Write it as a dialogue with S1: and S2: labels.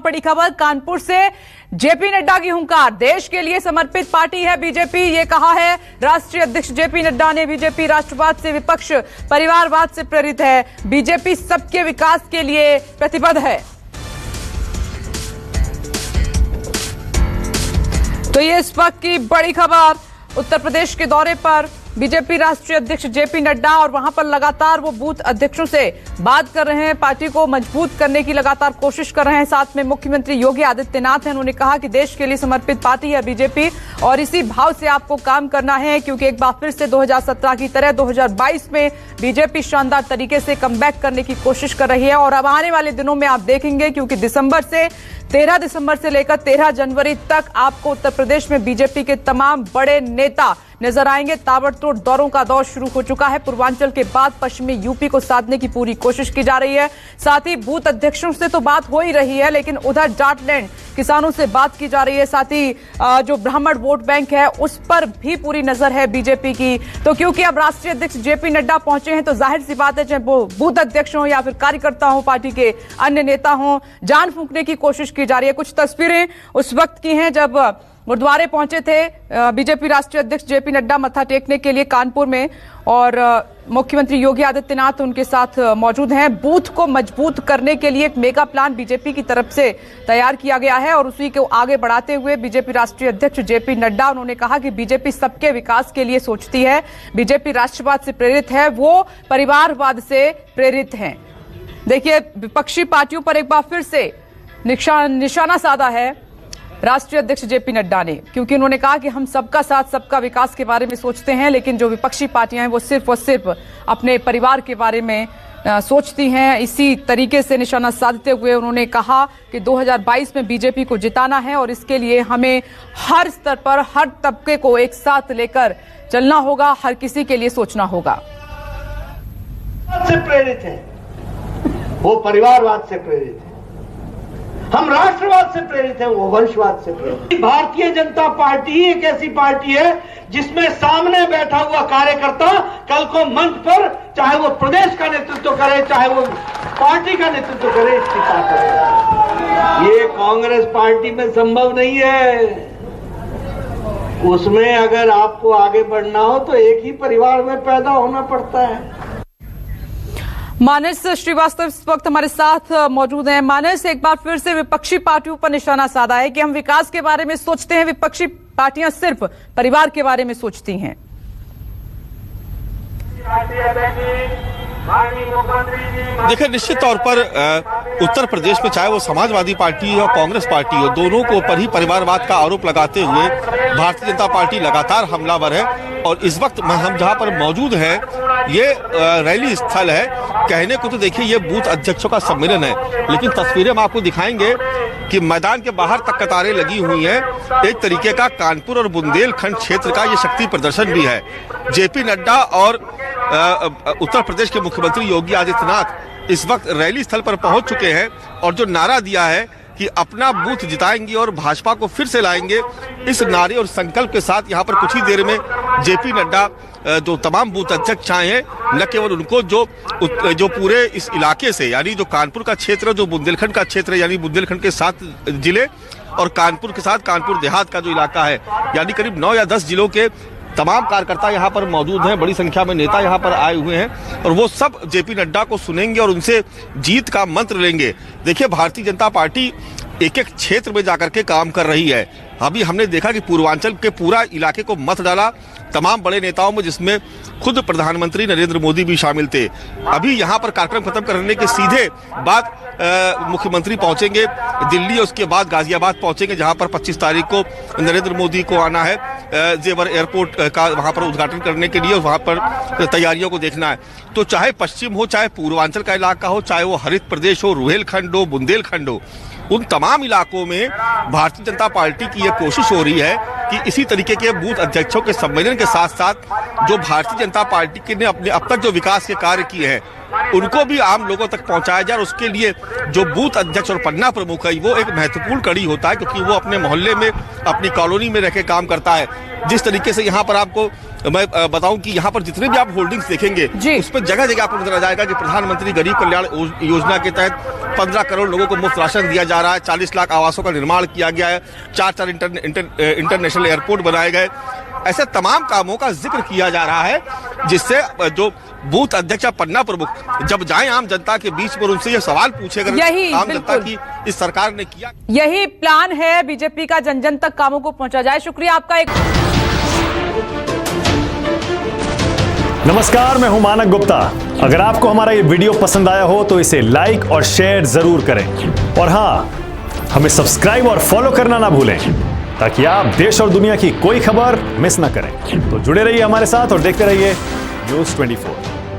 S1: बड़ी खबर कानपुर से जेपी नड्डा की हुंकार, देश के लिए समर्पित पार्टी है बीजेपी, ये कहा है राष्ट्रीय अध्यक्ष जेपी नड्डा ने। बीजेपी राष्ट्रवाद से विपक्ष परिवारवाद से प्रेरित है, बीजेपी सबके विकास के लिए प्रतिबद्ध है। तो ये इस वक्त की बड़ी खबर, उत्तर प्रदेश के दौरे पर बीजेपी राष्ट्रीय अध्यक्ष जेपी नड्डा और वहां पर लगातार वो बूथ अध्यक्षों से बात कर रहे हैं, पार्टी को मजबूत करने की लगातार कोशिश कर रहे हैं। साथ में मुख्यमंत्री योगी आदित्यनाथ हैं, उन्होंने कहा कि देश के लिए समर्पित पार्टी है बीजेपी और इसी भाव से आपको काम करना है, क्योंकि एक बार फिर से 2017 की तरह 2022 में बीजेपी शानदार तरीके से कमबैक करने की कोशिश कर रही है। और अब आने वाले दिनों में आप देखेंगे, क्योंकि 13 दिसंबर से लेकर 13 जनवरी तक आपको उत्तर प्रदेश में बीजेपी के तमाम बड़े नेता नजर आएंगे। ताबड़तोड़ दौरों का दौर शुरू हो चुका है। पूर्वांचल के बाद पश्चिमी यूपी को साधने की पूरी कोशिश की जा रही है। साथ ही बूथ अध्यक्षों से तो बात हो ही रही है, लेकिन उधर जाटलैंड किसानों से बात की जा रही है। साथ ही जो ब्राह्मण वोट बैंक है उस पर भी पूरी नजर है बीजेपी की। तो क्योंकि अब राष्ट्रीय अध्यक्ष जेपी नड्डा पहुंचे हैं, तो जाहिर सी बात है, चाहे वो बूथ अध्यक्ष हो या फिर कार्यकर्ता हो, पार्टी के अन्य नेता हो, जान फूंकने की कोशिश की जा रही है। कुछ तस्वीरें उस वक्त की हैं जब गुरुद्वारे पहुंचे थे बीजेपी राष्ट्रीय अध्यक्ष जेपी नड्डा मत्था टेकने के लिए कानपुर में, और मुख्यमंत्री योगी आदित्यनाथ उनके साथ मौजूद हैं। बूथ को मजबूत करने के लिए एक मेगा प्लान बीजेपी की तरफ से तैयार किया गया है और उसी को आगे बढ़ाते हुए बीजेपी राष्ट्रीय अध्यक्ष जेपी नड्डा, उन्होंने कहा कि बीजेपी सबके विकास के लिए सोचती है, बीजेपी राष्ट्रवाद से प्रेरित है, वो परिवारवाद से प्रेरित है। देखिए, विपक्षी पार्टियों पर एक बार फिर से निशाना साधा है राष्ट्रीय अध्यक्ष जेपी नड्डा ने, क्योंकि उन्होंने कहा कि हम सबका साथ सबका विकास के बारे में सोचते हैं, लेकिन जो विपक्षी पार्टियां हैं वो सिर्फ और सिर्फ अपने परिवार के बारे में सोचती हैं। इसी तरीके से निशाना साधते हुए उन्होंने कहा कि 2022 में बीजेपी को जिताना है और इसके लिए हमें हर स्तर पर हर तबके को एक साथ लेकर चलना होगा, हर किसी के लिए सोचना होगा।
S2: से प्रेरित है, वो परिवारवाद से प्रेरित है, हम राष्ट्रवाद से प्रेरित हैं, वो वंशवाद से प्रेरित। भारतीय जनता पार्टी ही एक ऐसी पार्टी है जिसमें सामने बैठा हुआ कार्यकर्ता कल को मंच पर, चाहे वो प्रदेश का नेतृत्व करे, चाहे वो पार्टी का नेतृत्व करे, इसकी ताकत है। ये कांग्रेस पार्टी में संभव नहीं है। उसमें अगर आपको आगे बढ़ना हो तो एक ही परिवार में पैदा होना पड़ता है।
S1: मानस श्रीवास्तव इस वक्त हमारे साथ मौजूद हैं। मानस, एक बार फिर से विपक्षी पार्टियों पर निशाना साधा है कि हम विकास के बारे में सोचते हैं, विपक्षी पार्टियां सिर्फ परिवार के बारे में सोचती हैं।
S3: देखिए, निश्चित तौर पर उत्तर प्रदेश में चाहे वो समाजवादी पार्टी हो, कांग्रेस पार्टी हो, दोनों को ऊपर ही परिवारवाद का आरोप लगाते हुए भारतीय जनता पार्टी लगातार हमलावर है। और इस वक्त हम जहां पर मौजूद हैं, ये रैली स्थल है। कहने को तो देखिए ये बूथ अध्यक्षों का सम्मेलन है, लेकिन तस्वीरें हम आपको दिखाएंगे कि मैदान के बाहर तक कतारें लगी हुई हैं। एक तरीके का कानपुर और बुंदेलखंड क्षेत्र का ये शक्ति प्रदर्शन भी है। जेपी नड्डा और उत्तर प्रदेश के मुख्यमंत्री योगी आदित्यनाथ इस वक्त रैली स्थल पर पहुंच चुके हैं और जो नारा दिया है कि अपना बूथ जिताएंगे और भाजपा को फिर से लाएंगे, इस नारे और संकल्प के साथ यहाँ पर कुछ ही देर में जेपी नड्डा जो तमाम बूथ अध्यक्ष आए हैं, न केवल उनको जो पूरे इस इलाके से, यानी जो कानपुर का क्षेत्र, जो बुंदेलखंड का क्षेत्र है, यानी बुंदेलखंड के 7 जिले और कानपुर के साथ कानपुर देहात का जो इलाका है, यानी करीब 9 या 10 जिलों के तमाम कार्यकर्ता यहाँ पर मौजूद हैं। बड़ी संख्या में नेता यहाँ पर आए हुए हैं और वो सब जेपी नड्डा को सुनेंगे और उनसे जीत का मंत्र लेंगे। देखिए, भारतीय जनता पार्टी एक एक क्षेत्र में जाकर के काम कर रही है। अभी हमने देखा कि पूर्वांचल के पूरा इलाके को मत डाला तमाम बड़े नेताओं में, जिसमें खुद प्रधानमंत्री नरेंद्र मोदी भी शामिल थे। अभी यहाँ पर कार्यक्रम खत्म करने के सीधे बाद मुख्यमंत्री पहुंचेंगे दिल्ली, उसके बाद गाजियाबाद पहुंचेंगे, जहां पर 25 तारीख को नरेंद्र मोदी को आना है जेवर एयरपोर्ट का वहां पर उद्घाटन करने के लिए, वहां पर तैयारियों को देखना है। तो चाहे पश्चिम हो, चाहे पूर्वांचल का इलाका हो, चाहे वो हरित प्रदेश हो, रुहेलखंड हो, बुंदेलखंड हो, उन तमाम इलाकों में भारतीय जनता पार्टी की यह कोशिश हो रही है कि इसी तरीके के बूथ अध्यक्षों के सम्मेलन के साथ साथ जो भारतीय जनता पार्टी ने अपने अब तक जो विकास के कार्य किए हैं उनको भी आम लोगों तक पहुंचाया जाए। और उसके लिए जो बूथ अध्यक्ष और पन्ना प्रमुख है वो एक महत्वपूर्ण कड़ी होता है, क्योंकि वो अपने मोहल्ले में, अपनी कॉलोनी में रहकर काम करता है। जिस तरीके से यहाँ पर आपको मैं बताऊं कि यहाँ पर जितने भी आप होल्डिंग्स देखेंगे
S1: जी।
S3: उस पर जगह जगह आपको नजर आ जाएगा कि प्रधानमंत्री गरीब कल्याण योजना के तहत 15 करोड़ लोगों को मुफ्त राशन दिया जा रहा है, 40 लाख आवासों का निर्माण किया गया है, 4 इंटरनेशनल एयरपोर्ट बनाए गए। ऐसे तमाम कामों का जिक्र किया जा रहा है जिससे जो बूथ अध्यक्ष पन्ना प्रमुख जब जाएं आम जनता के बीच में उनसे ये सवाल पूछेगा
S1: यही
S3: आम जनता की इस सरकार ने किया।
S1: यही प्लान है बीजेपी का, जन जन तक कामों को पहुंचा जाए। शुक्रिया आपका। एक
S4: नमस्कार, मैं हूं मानक गुप्ता। अगर आपको हमारा ये वीडियो पसंद आया हो तो इसे लाइक और शेयर जरूर करें और हां, हमें सब्सक्राइब और फॉलो करना ना भूलें ताकि आप देश और दुनिया की कोई खबर मिस ना करें। तो जुड़े रहिए हमारे साथ और देखते रहिए न्यूज़ 24।